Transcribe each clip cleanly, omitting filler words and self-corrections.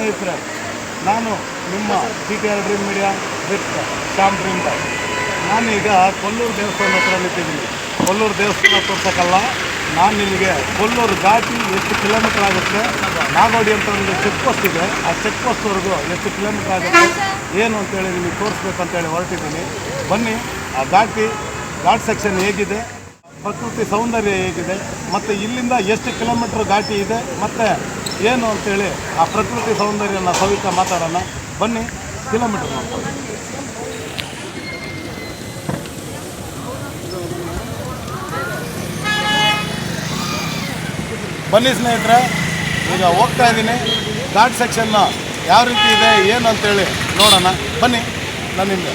ಸ್ನೇಹಿತರೆ, ನಾನು ನಿಮ್ಮ TTR dream media with Shyam dream boy. ನಾನೀಗ ಕೊಲ್ಲೂರು ದೇವಸ್ಥಾನ ಹತ್ರ ನಿಂತಿದ್ದೀನಿ. ಕೊಲ್ಲೂರು ದೇವಸ್ಥಾನ ತೋರ್ಸೋಕ್ಕಲ್ಲ, ನಾನು ನಿಮಗೆ ಕೊಲ್ಲೂರು ಘಾಟಿ ಎಷ್ಟು ಕಿಲೋಮೀಟ್ರ್ ಆಗುತ್ತೆ, ನಾಗೋಡಿ ಅಂತ ಒಂದು ಚೆಕ್ ಪೋಸ್ಟ್ ಇದೆ, ಆ ಚೆಕ್ ಪೋಸ್ಟ್ವರೆಗೂ ಎಷ್ಟು ಕಿಲೋಮೀಟ್ರ್ ಆಗುತ್ತೆ ಏನು ಅಂತೇಳಿ ನಿಮಗೆ ತೋರಿಸ್ಬೇಕಂತೇಳಿ ಹೊರಟಿದ್ದೀನಿ. ಬನ್ನಿ, ಆ ಘಾಟ್ ಸೆಕ್ಷನ್ ಹೇಗಿದೆ, ಪ್ರಕೃತಿ ಸೌಂದರ್ಯ ಹೇಗಿದೆ, ಮತ್ತು ಇಲ್ಲಿಂದ ಎಷ್ಟು ಕಿಲೋಮೀಟ್ರ್ ಘಾಟಿ ಇದೆ, ಮತ್ತು ಏನು ಅಂತೇಳಿ ಆ ಪ್ರಕೃತಿ ಸೌಂದರ್ಯನ ಸವಿತಾ ಮಾತಾಡೋಣ. ಬನ್ನಿ, ಕಿಲೋಮೀಟ್ರ್ ನೋಡ್ಕೊಳ್ಳಿ. ಬನ್ನಿ ಸ್ನೇಹಿತರೆ, ಈಗ ಹೋಗ್ತಾ ಇದ್ದೀನಿ. ಘಾಟ್ ಸೆಕ್ಷನ್ನ ಯಾವ ರೀತಿ ಇದೆ ಏನು ಅಂತೇಳಿ ನೋಡೋಣ. ಬನ್ನಿ ನನ್ನಿಂದ.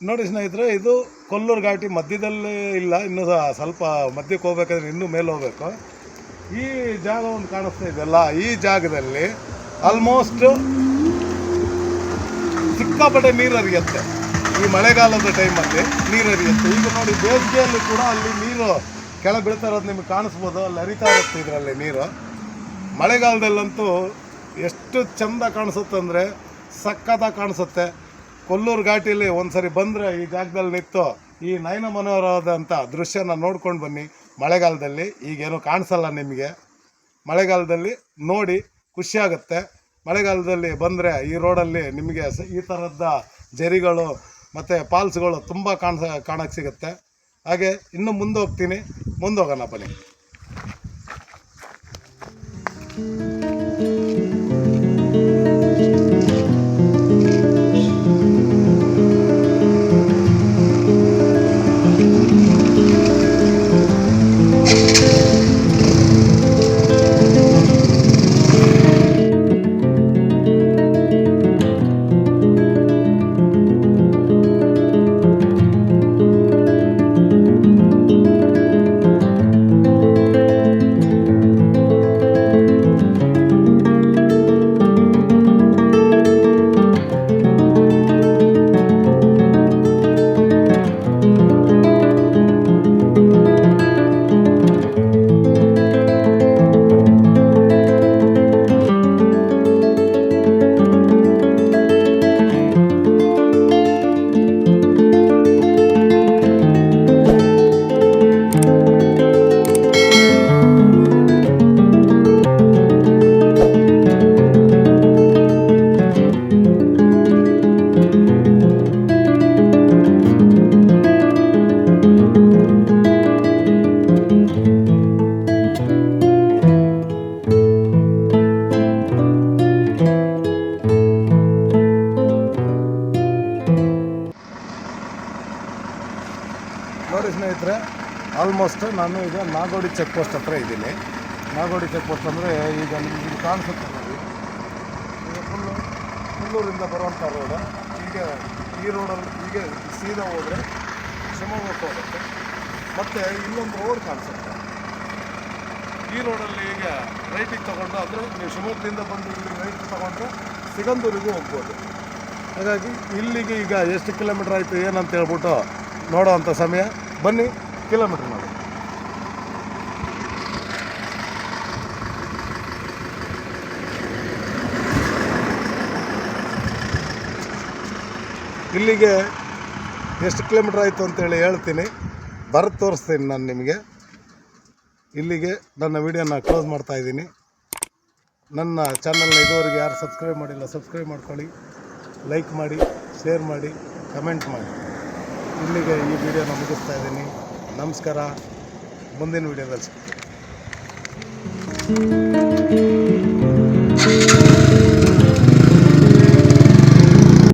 ನೋಡಿ ಸ್ನೇಹಿತರೆ, ಇದು ಕೊಲ್ಲೂರು ಘಾಟಿ ಮಧ್ಯದಲ್ಲಿ ಇಲ್ಲ, ಇನ್ನೂ ಸ್ವಲ್ಪ ಮಧ್ಯಕ್ಕೆ ಹೋಗ್ಬೇಕಾದ್ರೆ ಇನ್ನೂ ಮೇಲೆ ಹೋಗಬೇಕು. ಈ ಜಾಗ ಒಂದು ಕಾಣಿಸ್ತಾ ಇದೆಯಲ್ಲ, ಈ ಜಾಗದಲ್ಲಿ ಆಲ್ಮೋಸ್ಟ್ ಸಿಕ್ಕಾಪಟ್ಟೆ ನೀರು ಹರಿಯುತ್ತೆ. ಈ ಮಳೆಗಾಲದ ಟೈಮಲ್ಲಿ ನೀರು ಹರಿಯುತ್ತೆ. ಈಗ ನೋಡಿ, ಬೇಸಿಗೆಯಲ್ಲಿ ಕೂಡ ಅಲ್ಲಿ ನೀರು ಕೆಳಗೆ ಬೀಳ್ತಾ ಇರೋದು ನಿಮಗೆ ಕಾಣಿಸ್ಬೋದು, ಅಲ್ಲಿ ಹರಿತಾ ಇರುತ್ತೆ ಇದರಲ್ಲಿ ನೀರು. ಮಳೆಗಾಲದಲ್ಲಂತೂ ಎಷ್ಟು ಚೆಂದ ಕಾಣಿಸುತ್ತೆ ಅಂದರೆ ಸಕ್ಕತ್ತಾಗಿ ಕಾಣಿಸುತ್ತೆ. ಕೊಲ್ಲೂರು ಘಾಟಿಯಲ್ಲಿ ಒಂದು ಸರಿ ಬಂದರೆ ಈ ಜಾಗದಲ್ಲಿ ನಿಂತು ಈ ನಯನ ಮನೋಹರವಾದಂಥ ದೃಶ್ಯನ ನೋಡ್ಕೊಂಡು ಬನ್ನಿ. ಮಳೆಗಾಲದಲ್ಲಿ ಈಗೇನು ಕಾಣಿಸಲ್ಲ ನಿಮಗೆ, ಮಳೆಗಾಲದಲ್ಲಿ ನೋಡಿ ಖುಷಿಯಾಗುತ್ತೆ. ಮಳೆಗಾಲದಲ್ಲಿ ಬಂದರೆ ಈ ರೋಡಲ್ಲಿ ನಿಮಗೆ ಈ ಥರದ ಜರಿಗಳು ಮತ್ತು ಫಾಲ್ಸ್ಗಳು ತುಂಬ ಕಾಣಕ್ಕೆ ಸಿಗುತ್ತೆ. ಹಾಗೆ ಇನ್ನು ಮುಂದೆ ಹೋಗ್ತೀನಿ, ಮುಂದೆ ಹೋಗೋಣ ಬನ್ನಿ. ನೋಡಿ ಸ್ನೇಹಿತರೆ, ಆಲ್ಮೋಸ್ಟ್ ನಾನು ಈಗ ನಾಗೋಡಿ ಚೆಕ್ ಪೋಸ್ಟ್ ಹತ್ರ ಇದ್ದೀನಿ. ನಾಗೋಡಿ ಚೆಕ್ ಪೋಸ್ಟ್ ಅಂದರೆ ಈಗ ನಿಮಗೆ ಕಾಣಿಸುತ್ತೆ ನೋಡಿ, ಈಗ ಕೊಲ್ಲೂರಿಂದ ಬರುವಂಥ ರೋಡ್. ಈಗ ಈ ರೋಡಲ್ಲಿ ಹೀಗೆ ಸೀದಾ ಹೋದರೆ ಶಿವಮೊಗ್ಗಕ್ಕೆ ಹೋಗುತ್ತೆ. ಮತ್ತು ಇಲ್ಲೊಂದು ರೋಡ್ ಕಾಣಿಸುತ್ತೆ. ಈ ರೋಡಲ್ಲಿ ಈಗ ರೈಟಿಗೆ ತೊಗೊಂಡು, ಅಂದರೆ ನೀವು ಶಿವಮೊಗ್ಗದಿಂದ ಬಂದು ಇಲ್ಲಿ ರೈಟ್ ತೊಗೊಂಡ್ರೆ ಸಿಗಂದೂರಿಗೂ ಹೋಗ್ಬೋದು. ಹಾಗಾಗಿ ಇಲ್ಲಿಗೆ ಈಗ ಎಷ್ಟು ಕಿಲೋಮೀಟ್ರ್ ಆಯಿತು ಏನಂತ ಹೇಳ್ಬಿಟ್ಟು ನೋಡೋ ಅಂಥ ಸಮಯ. ಬನ್ನಿ, ಕಿಲೋಮೀಟ್ರ್ ನೋಡಿ. ಇಲ್ಲಿಗೆ ಎಷ್ಟು ಕಿಲೋಮೀಟ್ರ್ ಆಯಿತು ಅಂತೇಳಿ ಹೇಳ್ತೀನಿ, ಬರೆದು ತೋರಿಸ್ತೀನಿ ನಾನು ನಿಮಗೆ. ಇಲ್ಲಿಗೆ ನನ್ನ ವಿಡಿಯೋನ ಕ್ಲೋಸ್ ಮಾಡ್ತಾಯಿದ್ದೀನಿ. ನನ್ನ ಚಾನಲ್ನ ಇದುವರೆಗೆ ಯಾರು ಸಬ್ಸ್ಕ್ರೈಬ್ ಮಾಡಿಲ್ಲ ಸಬ್ಸ್ಕ್ರೈಬ್ ಮಾಡ್ಕೊಳ್ಳಿ, ಲೈಕ್ ಮಾಡಿ, ಶೇರ್ ಮಾಡಿ, ಕಮೆಂಟ್ ಮಾಡಿ. ಇಲ್ಲಿಗೆ ಈ ವಿಡಿಯೋನ ಮುಗಿಸ್ತಾ ಇದ್ದೀನಿ. ನಮಸ್ಕಾರ. ಮುಂದಿನ ವಿಡಿಯೋದಲ್ಲಿ ಸಿಗ್ತೀನಿ.